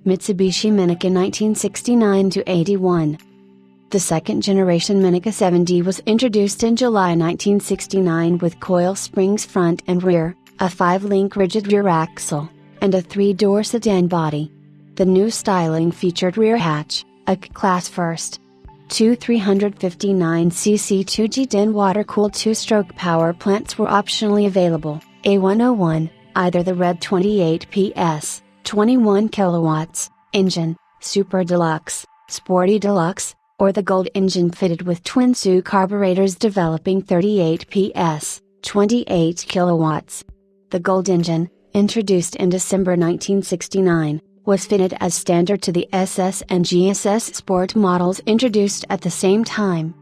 Mitsubishi Minica 1969–81. The second-generation Minica 7D was introduced in July 1969 with coil springs front and rear, a 5-link rigid rear axle, and a 3-door sedan body. The new styling featured rear hatch, a class first. Two 359cc 2G10 water-cooled 2-stroke power plants were optionally available, A101, either the red 28 PS, 21 kilowatts, engine, Super Deluxe, Sporty Deluxe, or the Gold engine fitted with twin-Sue carburetors developing 38 PS, 28 kilowatts. The Gold engine, introduced in December 1969, was fitted as standard to the SS and GSS Sport models introduced at the same time.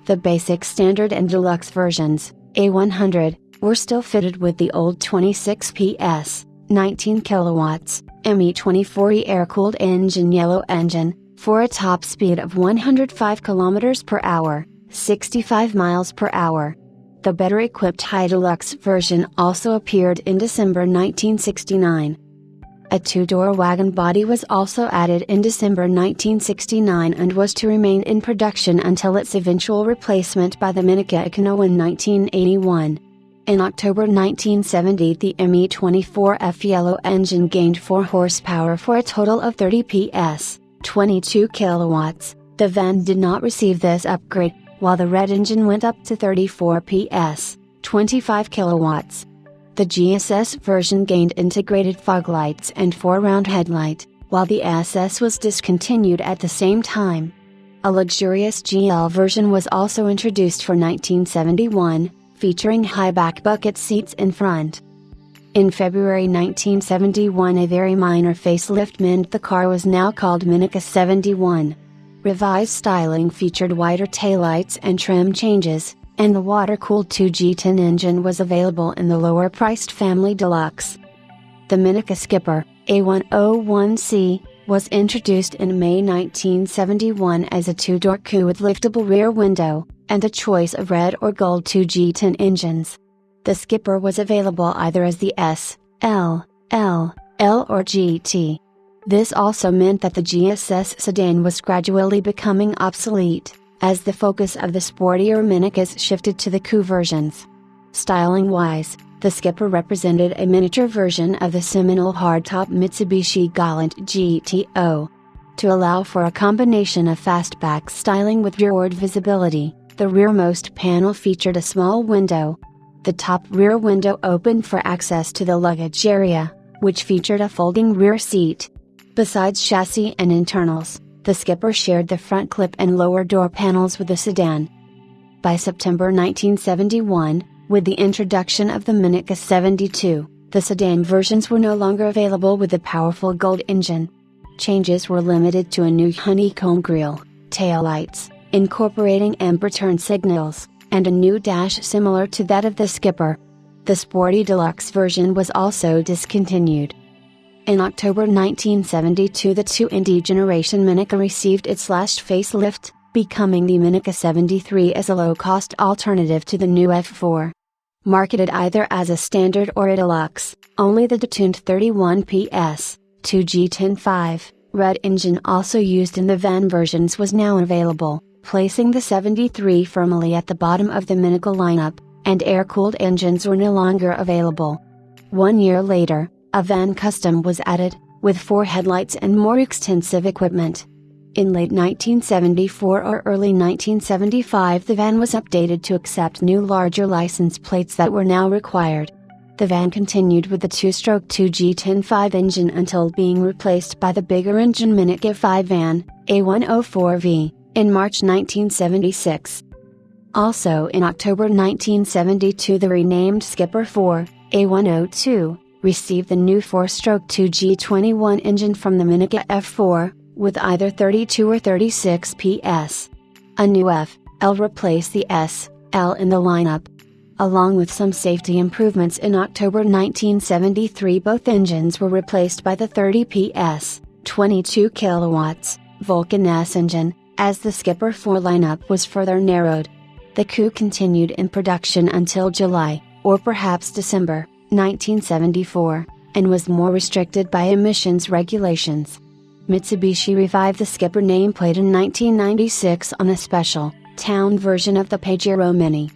The basic standard and deluxe versions, A100, were still fitted with the old 26 PS, 19 kilowatts, ME24E air-cooled engine yellow engine, for a top speed of 105 km per hour, 65 miles per hour. The better-equipped High Deluxe version also appeared in December 1969. A 2-door wagon body was also added in December 1969 and was to remain in production until its eventual replacement by the Minica Econo in 1981. In October 1970, the ME24F yellow engine gained 4 horsepower for a total of 30 PS, 22 kilowatts. The van did not receive this upgrade, while the red engine went up to 34 PS, 25 kilowatts. The GSS version gained integrated fog lights and 4-round headlight, while the SS was discontinued at the same time. A luxurious GL version was also introduced for 1971, featuring high-back bucket seats in front. In February 1971, a very minor facelift meant the car was now called Minica 71. Revised styling featured wider taillights and trim changes, and the water-cooled 2G10 engine was available in the lower-priced Family Deluxe. The Minica Skipper, A101C, was introduced in May 1971 as a 2-door coupe with liftable rear window, and a choice of red or gold 2G10 engines. The Skipper was available either as the S, L, L, L or GT. This also meant that the GSS sedan was gradually becoming obsolete, as the focus of the sportier Minicas shifted to the coupe versions. Styling-wise, the Skipper represented a miniature version of the seminal hardtop Mitsubishi Galant GTO. To allow for a combination of fastback styling with rearward visibility, the rearmost panel featured a small window. The top rear window opened for access to the luggage area, which featured a folding rear seat. Besides chassis and internals, the Skipper shared the front clip and lower door panels with the sedan. By September 1971, with the introduction of the Minica 72, the sedan versions were no longer available with the powerful Gold engine. Changes were limited to a new honeycomb grille, taillights, incorporating amber turn signals, and a new dash similar to that of the Skipper. The Sporty Deluxe version was also discontinued. In October 1972, the 2ND generation Minica received its last facelift, becoming the Minica 73 as a low-cost alternative to the new F4. Marketed either as a standard or a deluxe, only the detuned 31 PS, 2G10-5, red engine also used in the van versions was now available, placing the 73 firmly at the bottom of the Minica lineup, and air-cooled engines were no longer available. 1 year later, a van custom was added, with 4 headlights and more extensive equipment. In late 1974 or early 1975, the van was updated to accept new larger license plates that were now required. The van continued with the 2-stroke 2G10-5 engine until being replaced by the bigger engine Minica 5 van, A104V, in March 1976. Also in October 1972, the renamed Skipper 4, A102, received the new 4-stroke 2G21 engine from the Minica F4, with either 32 or 36 PS. A new F, L replaced the S, L in the lineup. Along with some safety improvements in October 1973, both engines were replaced by the 30 PS, 22 kilowatts, Vulcan S engine, as the Skipper 4 lineup was further narrowed. The coupe continued in production until July, or perhaps December, 1974, and was more restricted by emissions regulations. Mitsubishi revived the Skipper nameplate in 1996 on a special, town version of the Pajero Mini.